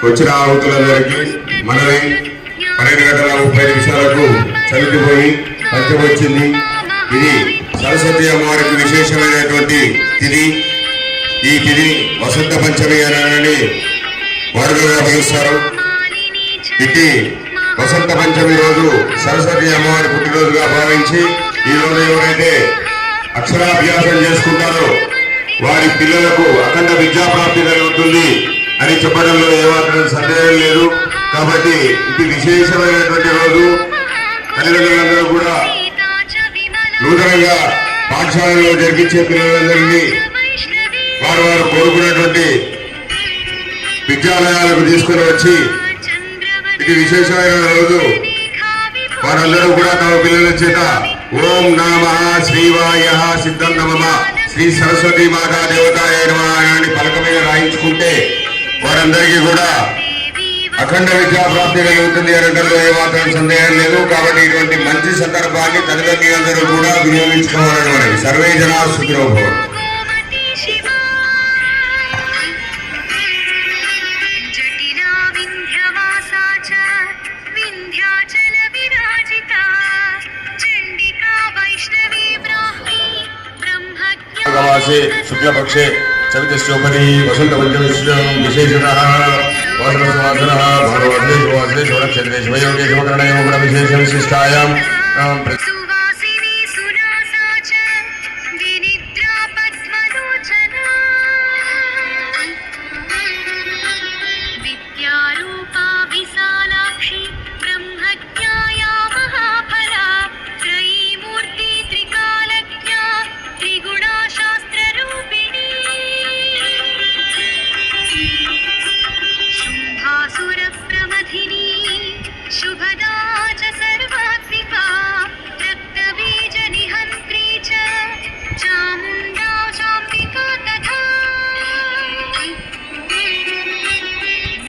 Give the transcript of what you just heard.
వచ్చిన ఆహుతులందరికీ మనవి 12:35 చలికిపోయి పంచం వచ్చింది. ఇది సరస్వతి అమ్మవారికి విశేషమైనటువంటి తిథి. ఈ తిథి వసంత పంచమి అని వాడుకగా పిలుస్తారు. ఇటు వసంత పంచమి రోజు సరస్వతి అమ్మవారి పుట్టినరోజుగా భావించి ఈ రోజు ఎవరైతే అక్షరాభ్యాసం చేసుకుంటారో వారి పిల్లలకు అఖండ విద్యాప్రాప్తి కలుగుతుంది అని చెప్పడంలో ఏమాత్రం సందేహం లేదు. కాబట్టి ఇది విశేషమైనటువంటి రోజు. తల్లిదండ్రులందరూ కూడా నూతనంగా పాఠశాలలో జరిపించే పిల్లలందరినీ వారు కోరుకున్నటువంటి విద్యాలయాలకు తీసుకుని వచ్చి ఇది విశేషమైన రోజు వారందరూ కూడా తమ పిల్లల చేత ఓం నమః శ్రీవాయ సిద్ధం నమః శ్రీ సరస్వతి మాతా దేవతాయ నమః అని పలక మీద రాయించుకుంటే వారందరికీ కూడా అఖండ విద్యా ప్రాప్తి కలుగుతుంది అనడంలో ఏమాత్రం సందేహం లేదు. కాబట్టి ఇటువంటి మంచి సందర్భాన్ని తల్లిదండ్రులందరూ కూడా వినియోగించుకోవాలని మనవి. సర్వే జనా సుఖినో భవంతు. शुक्लपक्षे चवितस्योपरि वसंत पंचमी विशेषतः वासनसुवासनः भानुवासने शुभवासने शोणक्षत्रे शिवयोगे शुभकर्णयोगुणविशेष विशिष्टायां